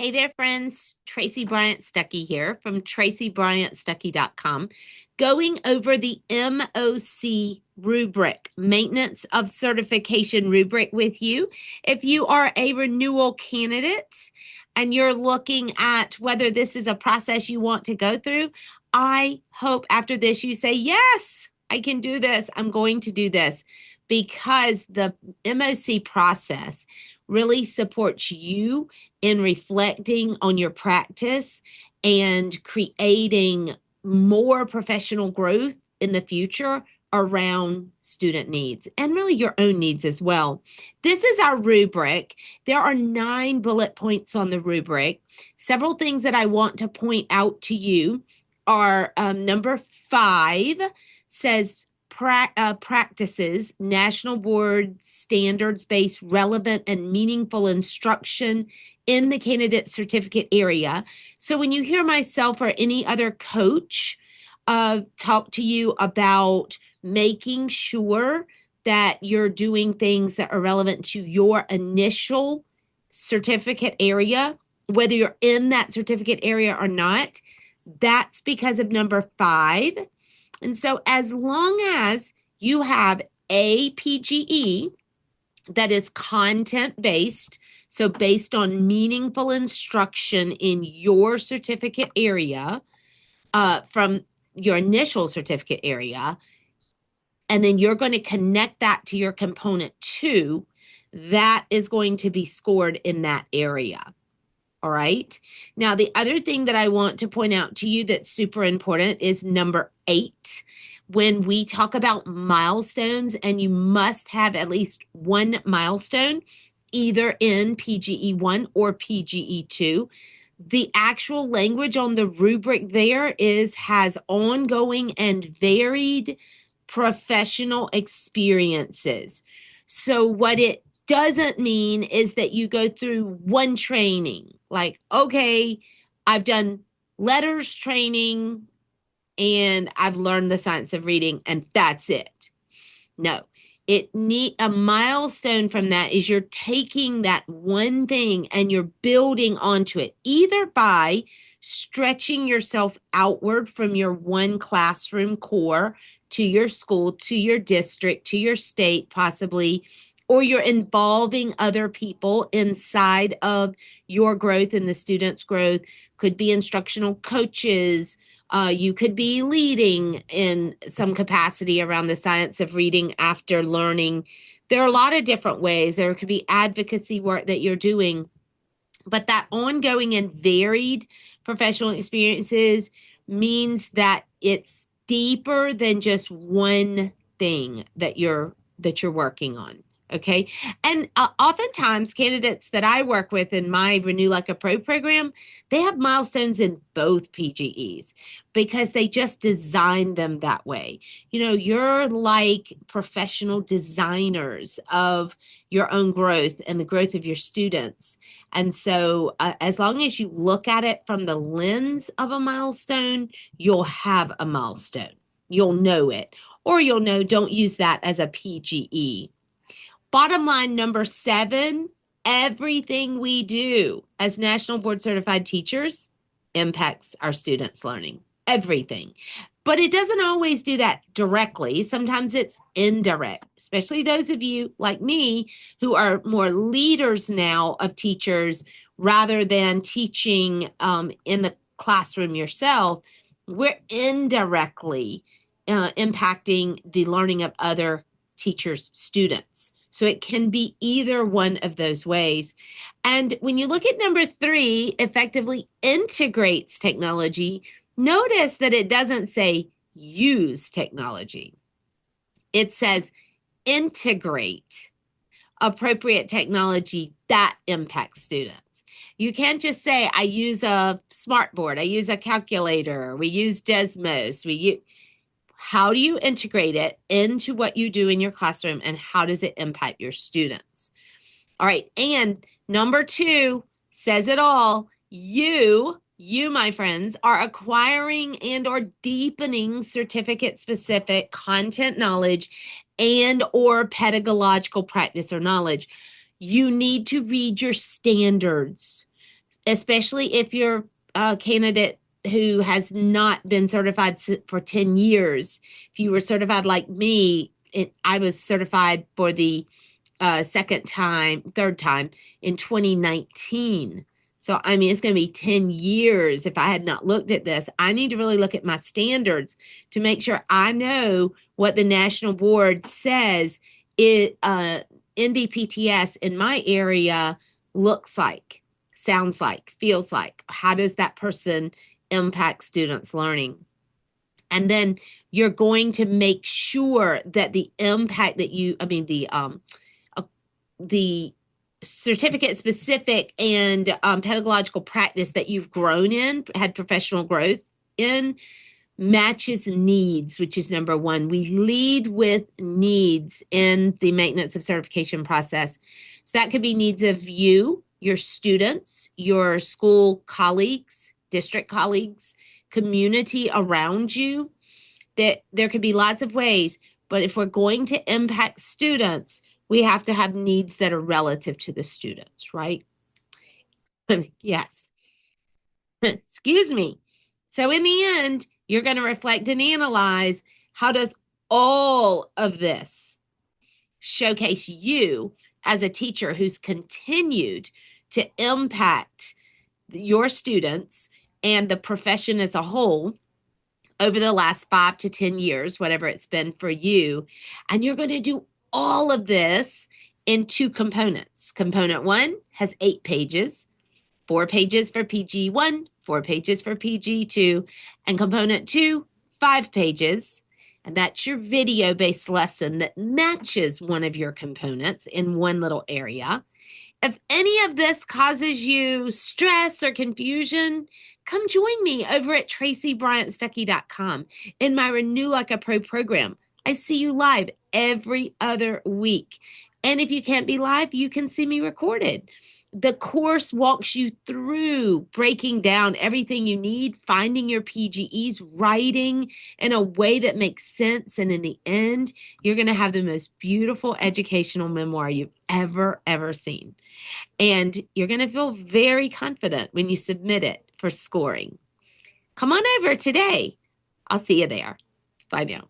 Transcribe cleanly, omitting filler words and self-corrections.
Hey there, friends. Tracy Bryant Stuckey here from tracybryantstuckey.com, going over the MOC Rubric, Maintenance of Certification Rubric with you. If you are a renewal candidate and you're looking at whether this is a process you want to go through, I hope after this you say, yes, I can do this. I'm going to do this, because the MOC process really supports you in reflecting on your practice and creating more professional growth in the future around student needs and really your own needs as well. This is our rubric. There are 9 bullet points on the rubric. Several things that I want to point out to you are number 5 says practices national board standards-based relevant and meaningful instruction in the candidate certificate area. So when you hear myself or any other coach talk to you about making sure that you're doing things that are relevant to your initial certificate area, whether you're in that certificate area or not, that's because of number 5. And so as long as you have a PGE that is content-based, so based on meaningful instruction in your certificate area, from your initial certificate area, and then you're going to connect that to your component 2, that is going to be scored in that area. All right. Now, the other thing that I want to point out to you that's super important is number 8. When we talk about milestones, and you must have at least one milestone, either in PGE 1 or PGE 2, the actual language on the rubric there has ongoing and varied professional experiences. So what it doesn't mean is that you go through one training, like, okay, I've done letters training and I've learned the science of reading and that's it. No, a milestone from that is you're taking that one thing and you're building onto it, either by stretching yourself outward from your one classroom core to your school, to your district, to your state, possibly, or you're involving other people inside of your growth and the students' growth. Could be instructional coaches. You could be leading in some capacity around the science of reading after learning. There are a lot of different ways. There could be advocacy work that you're doing. But that ongoing and varied professional experiences means that it's deeper than just one thing that you're working on. Okay. And oftentimes candidates that I work with in my Renew Like a Pro program, they have milestones in both PGEs because they just designed them that way. You know, you're like professional designers of your own growth and the growth of your students. And so as long as you look at it from the lens of a milestone, you'll have a milestone. You'll know it, or you'll know don't use that as a PGE. Bottom line, number 7, everything we do as National Board Certified teachers impacts our students' learning. Everything. But it doesn't always do that directly. Sometimes it's indirect, especially those of you like me who are more leaders now of teachers rather than teaching in the classroom yourself. We're indirectly impacting the learning of other teachers' students. So it can be either one of those ways. And when you look at number 3, effectively integrates technology, notice that it doesn't say use technology. It says integrate appropriate technology that impacts students. You can't just say, I use a smartboard, I use a calculator, we use Desmos, how do you integrate it into what you do in your classroom, and how does it impact your students? All right, and number 2 says it all. You, my friends, are acquiring and or deepening certificate-specific content knowledge and or pedagogical practice or knowledge. You need to read your standards. especially if you're a candidate who has not been certified for 10 years. If you were certified like me, I was certified for the third time in 2019. So, I mean, it's going to be 10 years if I had not looked at this. I need to really look at my standards to make sure I know what the national board says NBPTS in my area looks like, sounds like, feels like. How does that person impact students' learning? And then you're going to make sure that the impact that the certificate specific and pedagogical practice that you've grown in, had professional growth in, matches needs, which is number one. We lead with needs in the maintenance of certification process. So that could be needs of you, your students, your school colleagues, district colleagues, community around you. That there could be lots of ways, but if we're going to impact students, we have to have needs that are relative to the students, right? Yes. Excuse me. So in the end, you're going to reflect and analyze, how does all of this showcase you as a teacher who's continued to impact your students and the profession as a whole over the last 5 to 10 years, whatever it's been for you. And you're going to do all of this in 2 components. Component 1 has 8 pages, 4 pages for PG1, 4 pages for PG2, and component 2, 5 pages. And that's your video-based lesson that matches one of your components in one little area. If any of this causes you stress or confusion, come join me over at tracybryantstuckey.com in my Renew Like a Pro program. I see you live every other week. And if you can't be live, you can see me recorded. The course walks you through breaking down everything you need, finding your PGEs, writing in a way that makes sense. And in the end, you're going to have the most beautiful educational memoir you've ever seen. And you're going to feel very confident when you submit it for scoring. Come on over today. I'll see you there. Bye now.